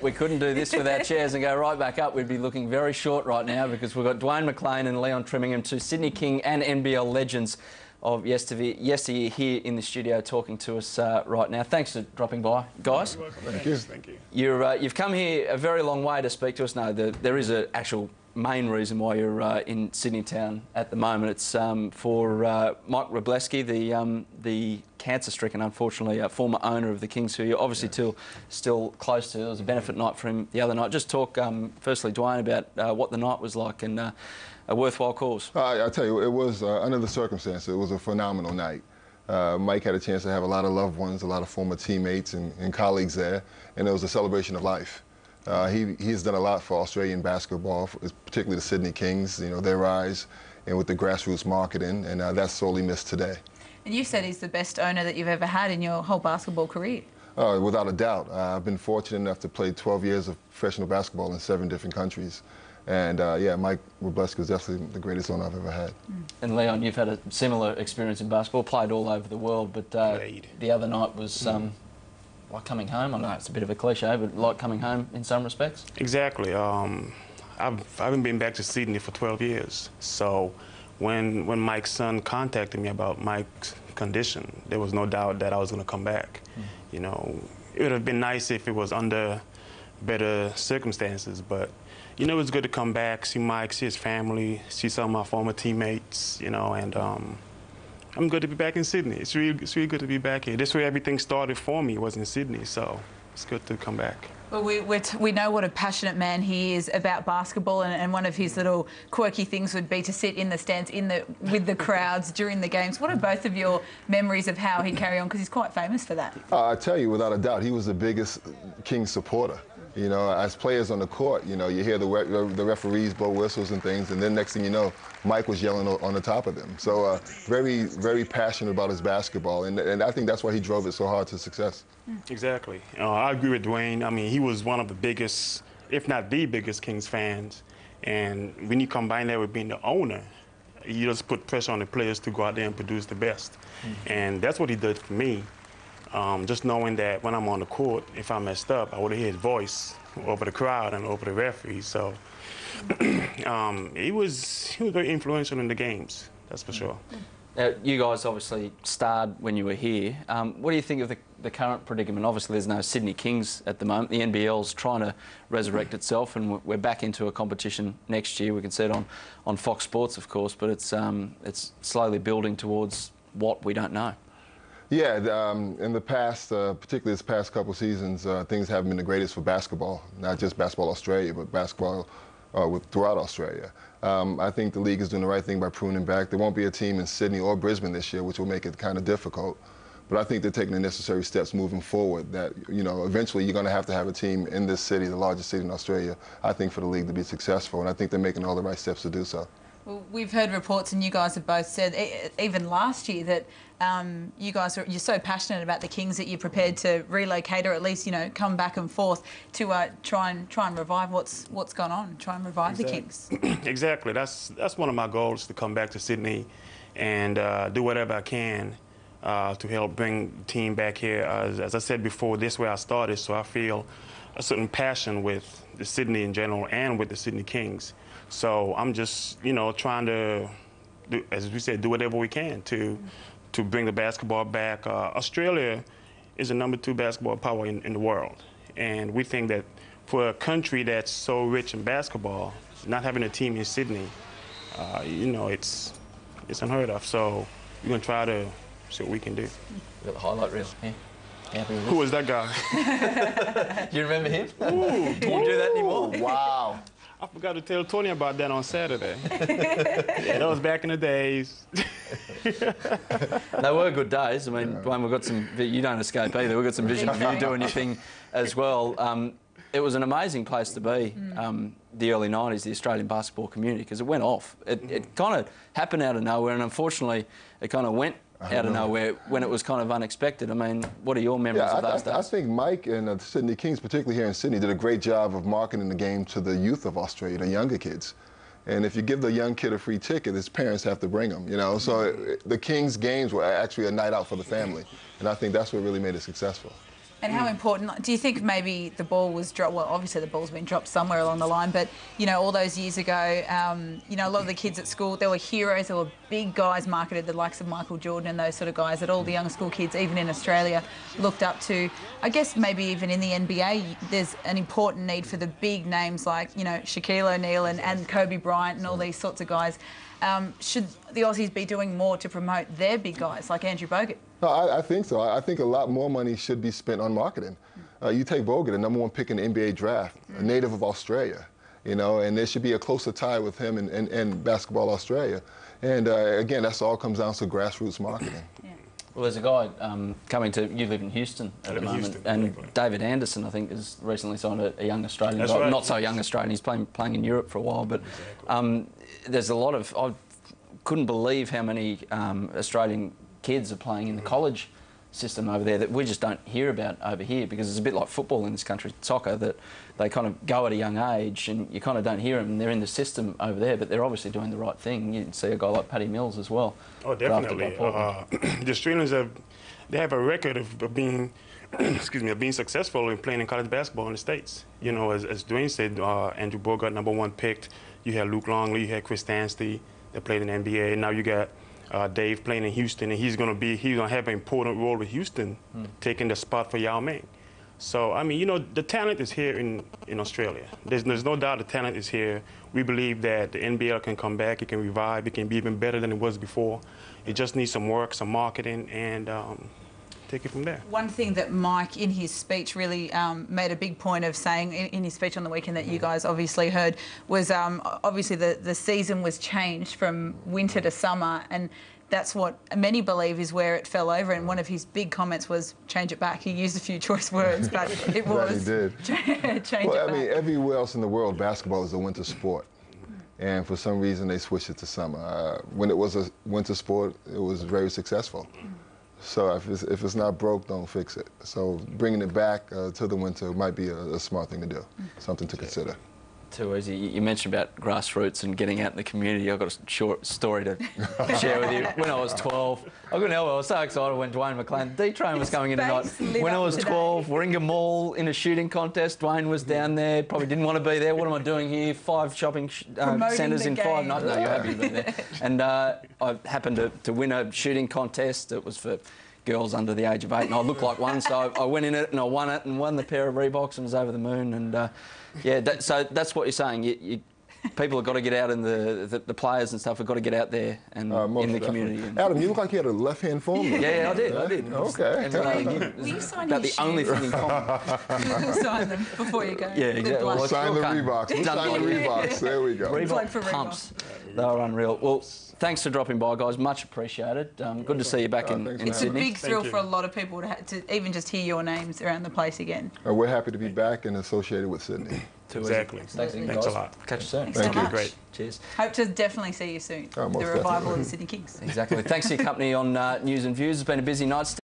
We couldn't do this with our chairs and go right back up. We'd be looking very short right now because we've got Dwayne McClain and Leon Trimmingham, two Sydney King and NBL legends of yesteryear here in the studio talking to us right now. Thanks for dropping by, guys. You're welcome. Thank you. Thank you. You've come here a very long way to speak to us. No, there is an actual main reason why you're in Sydney town at the moment. It's for Mike Wroblewski, the cancer-stricken, unfortunately, former owner of the Kings, who you're obviously still close to. There was a benefit night for him the other night. Just talk, firstly, Dwayne, about what the night was like and a worthwhile cause. I tell you, it was, under the circumstances, it was a phenomenal night. Mike had a chance to have a lot of loved ones, a lot of former teammates and colleagues there, and it was a celebration of life. He's done a lot for Australian basketball, particularly the Sydney Kings, you know, their rise, and with the grassroots marketing, and that's sorely missed today. And you said he's the best owner that you've ever had in your whole basketball career. Without a doubt. I've been fortunate enough to play 12 years of professional basketball in 7 different countries. And yeah, Mike Wroblewski is definitely the greatest owner I've ever had. And Leon, you've had a similar experience in basketball, played all over the world, but the other night was like coming home. I know it's a bit of a cliche, but like coming home in some respects. Exactly. I haven't been back to Sydney for 12 years. So when Mike's son contacted me about Mike's condition, there was no doubt that I was going to come back. You know, it would have been nice if it was under better circumstances, but you know, it's good to come back, see Mike, see his family, see some of my former teammates, you know, and I'm good to be back in Sydney. It's really good to be back here. This way everything started for me was in Sydney, so it's good to come back. Well, we know what a passionate man he is about basketball, and one of his little quirky things would be to sit in the stands with the crowds during the games. What are both of your memories of how he'd carry on? Because he's quite famous for that. I tell you, without a doubt, he was the biggest Kings supporter. You know, as players on the court, you know, you hear the referees blow whistles and things, and then next thing you know, Mike was yelling on the top of them. So very, very passionate about his basketball, and I think that's why he drove it so hard to success. Exactly. I agree with Dwayne. I mean, he was one of the biggest, if not the biggest, Kings fans. And when you combine that with being the owner, you just put pressure on the players to go out there and produce the best. And that's what he did for me. Just knowing that when I'm on the court, if I messed up, I would hear his voice over the crowd and over the referee. So he was very influential in the games, that's for sure. You guys obviously starred when you were here. What do you think of the current predicament? Obviously, there's no Sydney Kings at the moment. The NBL's trying to resurrect itself, and we're back into a competition next year. We can see it on Fox Sports, of course, but it's slowly building towards what we don't know. Yeah, in the past, particularly this past couple seasons, things haven't been the greatest for basketball, not just Basketball Australia, but basketball throughout Australia. I think the league is doing the right thing by pruning back. There won't be a team in Sydney or Brisbane this year, which will make it kind of difficult. But I think they're taking the necessary steps moving forward that, you know, eventually you're going to have a team in this city, the largest city in Australia, I think, for the league to be successful. And I think they're making all the right steps to do so. Well, we've heard reports, and you guys have both said, even last year, that you're so passionate about the Kings that you're prepared to relocate, or at least, you know, come back and forth to try and revive what's gone on, try and revive the Kings. Exactly. That's one of my goals, to come back to Sydney and do whatever I can to help bring the team back here. As I said before, this is where I started, so I feel a certain passion with the Sydney in general and with the Sydney Kings. So I'm just, you know, trying to, as we said, do whatever we can to bring the basketball back. Australia is the #2 basketball power in the world. And we think that for a country that's so rich in basketball, not having a team in Sydney, you know, it's unheard of. So we're going to try to see what we can do. We've got the highlight reel here. Who was that guy? Do you remember him? Ooh, Can you do that anymore? Wow. I forgot to tell Tony about that on Saturday. Yeah, that was back in the days. They were good days. I mean, Dwayne, we've got some... You don't escape either. We've got some vision of you doing your thing as well. It was an amazing place to be, the early 90s, the Australian basketball community, because it went off. It kind of happened out of nowhere, and unfortunately, it kind of went out of nowhere when it was kind of unexpected. I mean, what are your memories of those days? I think Mike and the Sydney Kings, particularly here in Sydney, did a great job of marketing the game to the youth of Australia, the younger kids. And if you give the young kid a free ticket, his parents have to bring him, you know. So the Kings games were actually a night out for the family. And I think that's what really made it successful. And how important, do you think maybe the ball was dropped, well, obviously the ball's been dropped somewhere along the line, but, you know, all those years ago, you know, a lot of the kids at school, there were heroes, there were big guys marketed, the likes of Michael Jordan and those sort of guys that all the young school kids, even in Australia, looked up to. I guess maybe even in the NBA, there's an important need for the big names like, you know, Shaquille O'Neal and Kobe Bryant and all these sorts of guys. Should the Aussies be doing more to promote their big guys like Andrew Bogut? No, I think so. I think a lot more money should be spent on marketing. You take Bogut, the #1 pick in the NBA draft, a native of Australia, you know, and there should be a closer tie with him and Basketball Australia. And again, that's all comes down to grassroots marketing. Yeah. Well, there's a guy coming to, you live in Houston at the moment, and David Anderson, I think, has recently signed a young Australian guy. Right. Not so young Australian, he's playing in Europe for a while, but there's a lot of, I couldn't believe how many Australian kids are playing in the college system over there that we just don't hear about over here, because it's a bit like football in this country, soccer, that they kind of go at a young age and you kind of don't hear them, and they're in the system over there, but they're obviously doing the right thing. You can see a guy like Paddy Mills as well. Oh, definitely. The Australians have a record of being excuse me, of being successful in playing in college basketball in the States. You know, as Dwayne said, Andrew Bogut, #1 picked. You had Luke Longley, you had Chris Stanley that played in the NBA, and now you got Dave playing in Houston, and he's gonna have an important role with Houston, taking the spot for Yao Ming. So I mean, you know, the talent is here in Australia. There's no doubt the talent is here. We believe that the NBL can come back, it can revive, it can be even better than it was before. It just needs some work, some marketing, and take it from there. One thing that Mike, in his speech, really made a big point of saying in his speech on the weekend that you guys obviously heard was obviously the season was changed from winter to summer, and that's what many believe is where it fell over. And one of his big comments was change it back. He used a few choice words, but it was he did. change well, it I back. mean, everywhere else in the world, basketball is a winter sport. And for some reason, they switched it to summer. When it was a winter sport, it was very successful. So if it's not broke, don't fix it. So bringing it back to the winter might be a smart thing to do, something to consider. Too easy. You mentioned about grassroots and getting out in the community. I've got a short story to share with you. When I was 12, I couldn't help it. I was so excited when Dwayne McClain, D-Train was coming in tonight. When I was 12, Warringah Mall in a shooting contest. Dwayne was down there, probably didn't want to be there. What am I doing here? 5 shopping centres in 5 nights. No, you're happy to be there. And I happened to win a shooting contest. It was for girls under the age of 8, and I looked like one, so I went in it and I won it and won the pair of Reeboks and was over the moon. And yeah, so that's what you're saying. People have got to get out, and the players and stuff have got to get out there and in the community. Adam, you look like you had a left-hand form. Yeah, I did. Okay. Will you sign about your the only thing in common. We'll sign them before you go. Yeah, exactly. We'll sign the Reeboks. We'll sign the Reeboks. There we go. Reebok pumps. They were unreal. Well, thanks for dropping by, guys. Much appreciated. Good to see you back in Sydney. It's a big thrill for a lot of people to even just hear your names around the place again. We're happy to be back and associated with Sydney. Exactly. Thanks a lot. Catch you soon. Thank you. Great. Cheers. Hope to definitely see you soon. Oh, The revival of the Sydney Kings. Exactly. Thanks for your company on News and Views. It's been a busy night.